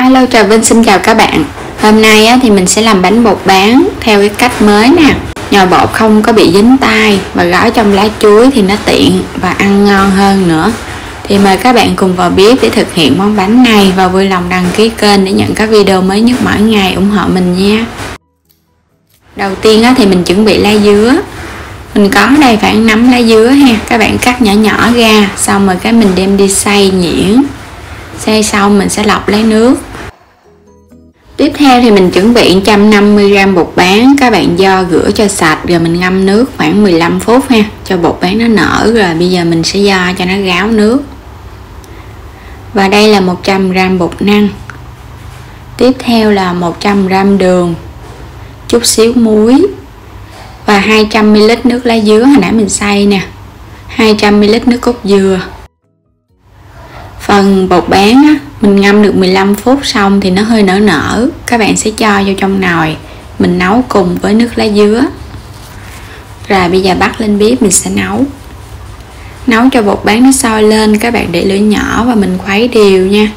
Alo, Trà Vinh xin chào các bạn. Hôm nay thì mình sẽ làm bánh bột bán theo cái cách mới nè. Nhồi bột không có bị dính tay và gói trong lá chuối thì nó tiện và ăn ngon hơn nữa. Thì mời các bạn cùng vào bếp để thực hiện món bánh này và vui lòng đăng ký kênh để nhận các video mới nhất mỗi ngày, ủng hộ mình nha. Đầu tiên thì mình chuẩn bị lá dứa. Mình có đây khoảng 5 lá dứa ha. Các bạn cắt nhỏ nhỏ ra, xong rồi cái mình đem đi xay nhuyễn. Xay xong mình sẽ lọc lấy nước. Tiếp theo thì mình chuẩn bị 150g bột bán. Các bạn vo rửa cho sạch rồi mình ngâm nước khoảng 15 phút ha, cho bột bán nó nở. Rồi bây giờ mình sẽ vo cho nó ráo nước. Và đây là 100g bột năng. Tiếp theo là 100g đường, chút xíu muối và 200ml nước lá dứa hồi nãy mình xay nè, 200ml nước cốt dừa. Phần bột bán mình ngâm được 15 phút xong thì nó hơi nở. Các bạn sẽ cho vô trong nồi mình nấu cùng với nước lá dứa. Rồi bây giờ bắt lên bếp mình sẽ nấu cho bột bán nó sôi lên. Các bạn để lửa nhỏ và mình khuấy đều nha,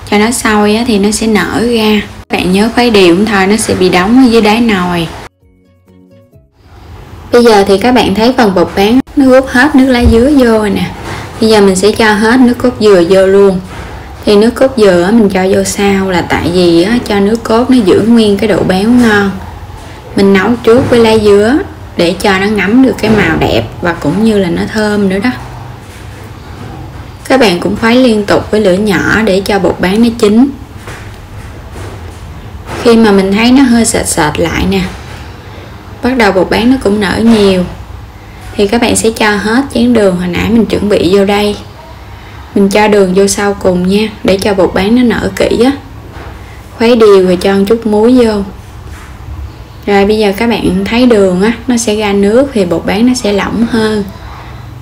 cho nó sôi thì nó sẽ nở ra. Các bạn nhớ khuấy đều không thôi nó sẽ bị đóng ở dưới đáy nồi. Bây giờ thì các bạn thấy phần bột bán nó hút hết nước lá dứa vô rồi nè. Bây giờ mình sẽ cho hết nước cốt dừa vô luôn. Thì nước cốt dừa mình cho vô sau là tại vì cho nước cốt nó giữ nguyên cái độ béo ngon. Mình nấu trước với lá dứa để cho nó ngấm được cái màu đẹp và cũng như là nó thơm nữa đó. Các bạn cũng khuấy liên tục với lửa nhỏ để cho bột bán nó chín. Khi mà mình thấy nó hơi sệt lại nè, bắt đầu bột bán nó cũng nở nhiều, thì các bạn sẽ cho hết chén đường hồi nãy mình chuẩn bị vô đây. Mình cho đường vô sau cùng nha, để cho bột bán nó nở kỹ á. Khuấy đều rồi cho một chút muối vô. Rồi bây giờ các bạn thấy đường nó sẽ ra nước thì bột bán nó sẽ lỏng hơn.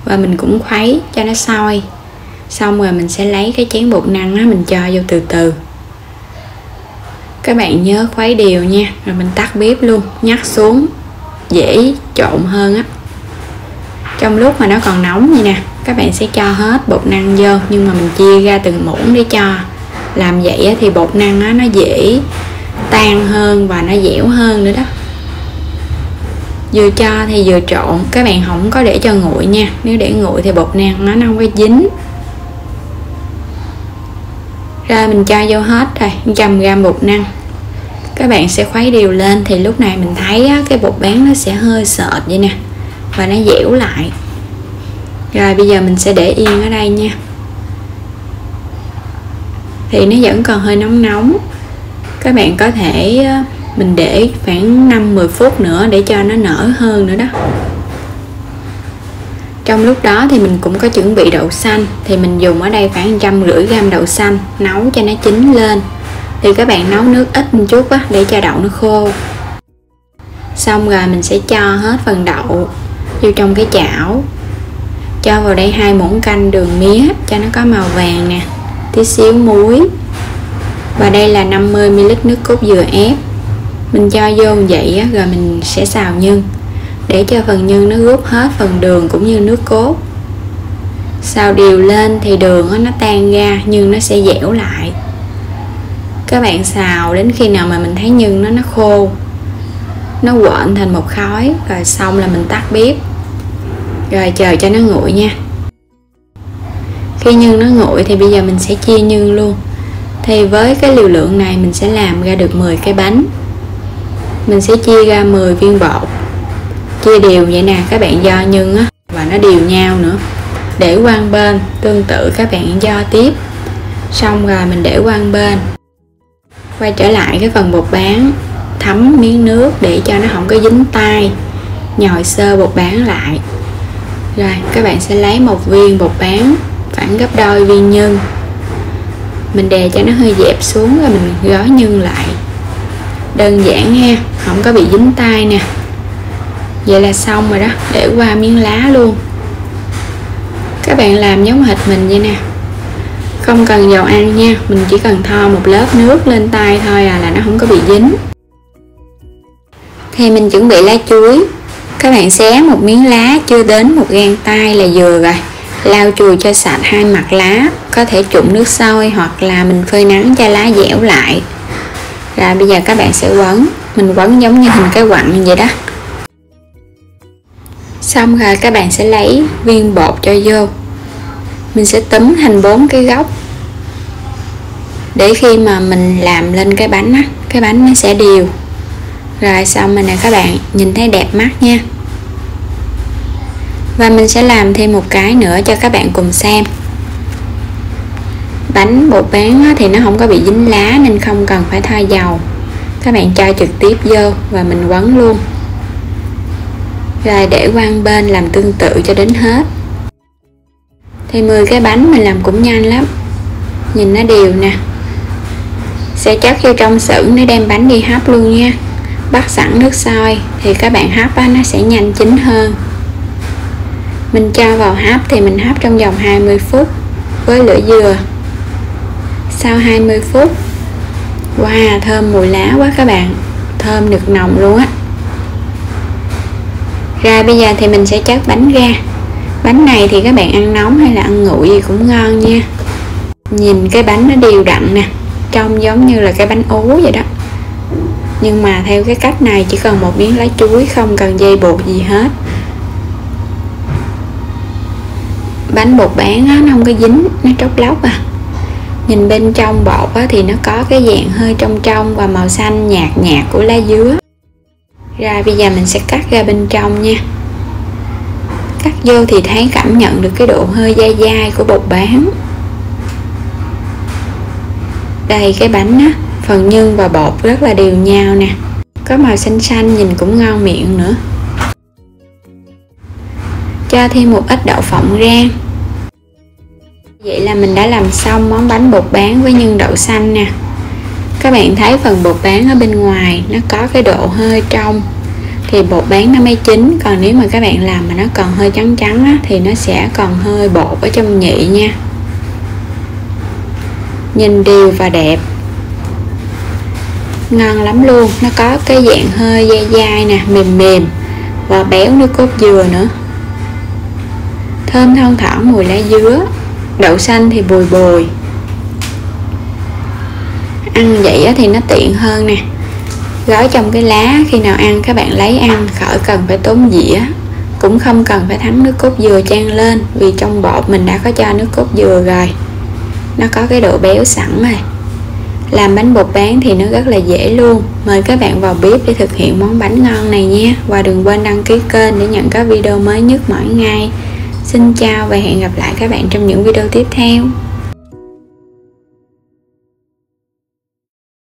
Và mình cũng khuấy cho nó sôi. Xong rồi mình sẽ lấy cái chén bột năng mình cho vô từ từ. Các bạn nhớ khuấy đều nha, rồi mình tắt bếp luôn, nhắc xuống dễ trộn hơn á. Trong lúc mà nó còn nóng vậy nè, các bạn sẽ cho hết bột năng vô, nhưng mà mình chia ra từng muỗng để cho. Làm vậy thì bột năng nó dễ tan hơn và nó dẻo hơn nữa đó. Vừa cho thì vừa trộn, các bạn không có để cho nguội nha. Nếu để nguội thì bột năng nó không có dính. Rồi mình cho vô hết rồi 100g bột năng. Các bạn sẽ khuấy đều lên. Thì lúc này mình thấy cái bột bán nó sẽ hơi sệt vậy nè, và nó dẻo lại. Rồi bây giờ mình sẽ để yên ở đây nha. Thì nó vẫn còn hơi nóng. Các bạn có thể mình để khoảng 5-10 phút nữa để cho nó nở hơn nữa đó. Trong lúc đó thì mình cũng có chuẩn bị đậu xanh. Thì mình dùng ở đây khoảng 150g đậu xanh, nấu cho nó chín lên. Thì các bạn nấu nước ít một chút để cho đậu nó khô. Xong rồi mình sẽ cho hết phần đậu vô trong cái chảo. Cho vào đây 2 muỗng canh đường mía cho nó có màu vàng nè, tí xíu muối. Và đây là 50ml nước cốt dừa ép. Mình cho vô vậy rồi mình sẽ xào nhân để cho phần nhân nó rút hết phần đường cũng như nước cốt. Xào đều lên thì đường nó tan ra, nhưng nó sẽ dẻo lại. Các bạn xào đến khi nào mà mình thấy nhân nó khô, nó quện thành một khói, rồi xong là mình tắt bếp. Rồi chờ cho nó nguội nha. Khi nhân nó nguội thì bây giờ mình sẽ chia nhân luôn. Thì với cái liều lượng này mình sẽ làm ra được 10 cái bánh. Mình sẽ chia ra 10 viên bột, chia đều vậy nè. Các bạn vo nhân và nó đều nhau nữa. Để qua một bên, tương tự các bạn vo tiếp. Xong rồi mình để qua một bên. Quay trở lại cái phần bột bán, thấm miếng nước để cho nó không có dính tay. Nhồi sơ bột bán lại. Rồi các bạn sẽ lấy một viên bột bán khoảng gấp đôi viên nhân. Mình đè cho nó hơi dẹp xuống rồi mình gói nhân lại. Đơn giản ha, không có bị dính tay nè. Vậy là xong rồi đó, để qua miếng lá luôn. Các bạn làm giống hệt mình vậy nè. Không cần dầu ăn nha, mình chỉ cần thoa một lớp nước lên tay thôi là nó không có bị dính. Thì mình chuẩn bị lá chuối. Các bạn xé một miếng lá chưa đến một gang tay là vừa rồi. Lau chùi cho sạch hai mặt lá, có thể trụng nước sôi hoặc là mình phơi nắng cho lá dẻo lại. Rồi bây giờ các bạn sẽ quấn, mình quấn giống như hình cái quặng vậy đó. Xong rồi các bạn sẽ lấy viên bột cho vô, mình sẽ túm thành 4 cái góc để khi mà mình làm lên cái bánh á, cái bánh nó sẽ đều. Rồi xong rồi nè các bạn, nhìn thấy đẹp mắt nha. Và mình sẽ làm thêm một cái nữa cho các bạn cùng xem. Bánh bột bán thì nó không có bị dính lá nên không cần phải thoa dầu, các bạn cho trực tiếp vô và mình quấn luôn. Rồi để qua bên làm tương tự cho đến hết. Thì 10 cái bánh mình làm cũng nhanh lắm, nhìn nó đều nè. Sẽ chất vô trong xưởng để đem bánh đi hấp luôn nha. Bắt sẵn nước sôi thì các bạn hấp nó sẽ nhanh chín hơn. Mình cho vào hấp thì mình hấp trong vòng 20 phút với lửa dừa. Sau 20 phút, wow, thơm mùi lá quá các bạn, thơm nực nồng luôn á. Rồi bây giờ thì mình sẽ chất bánh ra. Bánh này thì các bạn ăn nóng hay là ăn nguội gì cũng ngon nha. Nhìn cái bánh nó đều đặn nè, trông giống như là cái bánh ú vậy đó. Nhưng mà theo cái cách này chỉ cần một miếng lá chuối, không cần dây bột gì hết. Bánh bột bán nó không có dính, nó tróc lóc à. Nhìn bên trong bột thì nó có cái dạng hơi trong và màu xanh nhạt nhạt của lá dứa. Rồi bây giờ mình sẽ cắt ra bên trong nha. Cắt vô thì thấy cảm nhận được cái độ hơi dai dai của bột bán. Đây cái bánh á, phần nhân và bột rất là đều nhau nè, có màu xanh xanh nhìn cũng ngon miệng nữa. Cho thêm một ít đậu phộng rang. Vậy là mình đã làm xong món bánh bột bán với nhân đậu xanh nè. Các bạn thấy phần bột bán ở bên ngoài nó có cái độ hơi trong thì bột bán nó mới chín, còn nếu mà các bạn làm mà nó còn hơi trắng trắng á, thì nó sẽ còn hơi bột ở trong nhị nha. Nhìn đều và đẹp, ngon lắm luôn. Nó có cái dạng hơi dai dai nè, mềm mềm và béo nước cốt dừa nữa. Thơm thoang thoảng mùi lá dứa, đậu xanh thì bùi bùi. Ăn vậy thì nó tiện hơn nè. Gói trong cái lá, khi nào ăn các bạn lấy ăn, khỏi cần phải tốn dĩa. Cũng không cần phải thắng nước cốt dừa chan lên, vì trong bột mình đã có cho nước cốt dừa rồi, nó có cái độ béo sẵn rồi. Làm bánh bột bán thì nó rất là dễ luôn. Mời các bạn vào bếp để thực hiện món bánh ngon này nha. Và đừng quên đăng ký kênh để nhận các video mới nhất mỗi ngày. Xin chào và hẹn gặp lại các bạn trong những video tiếp theo.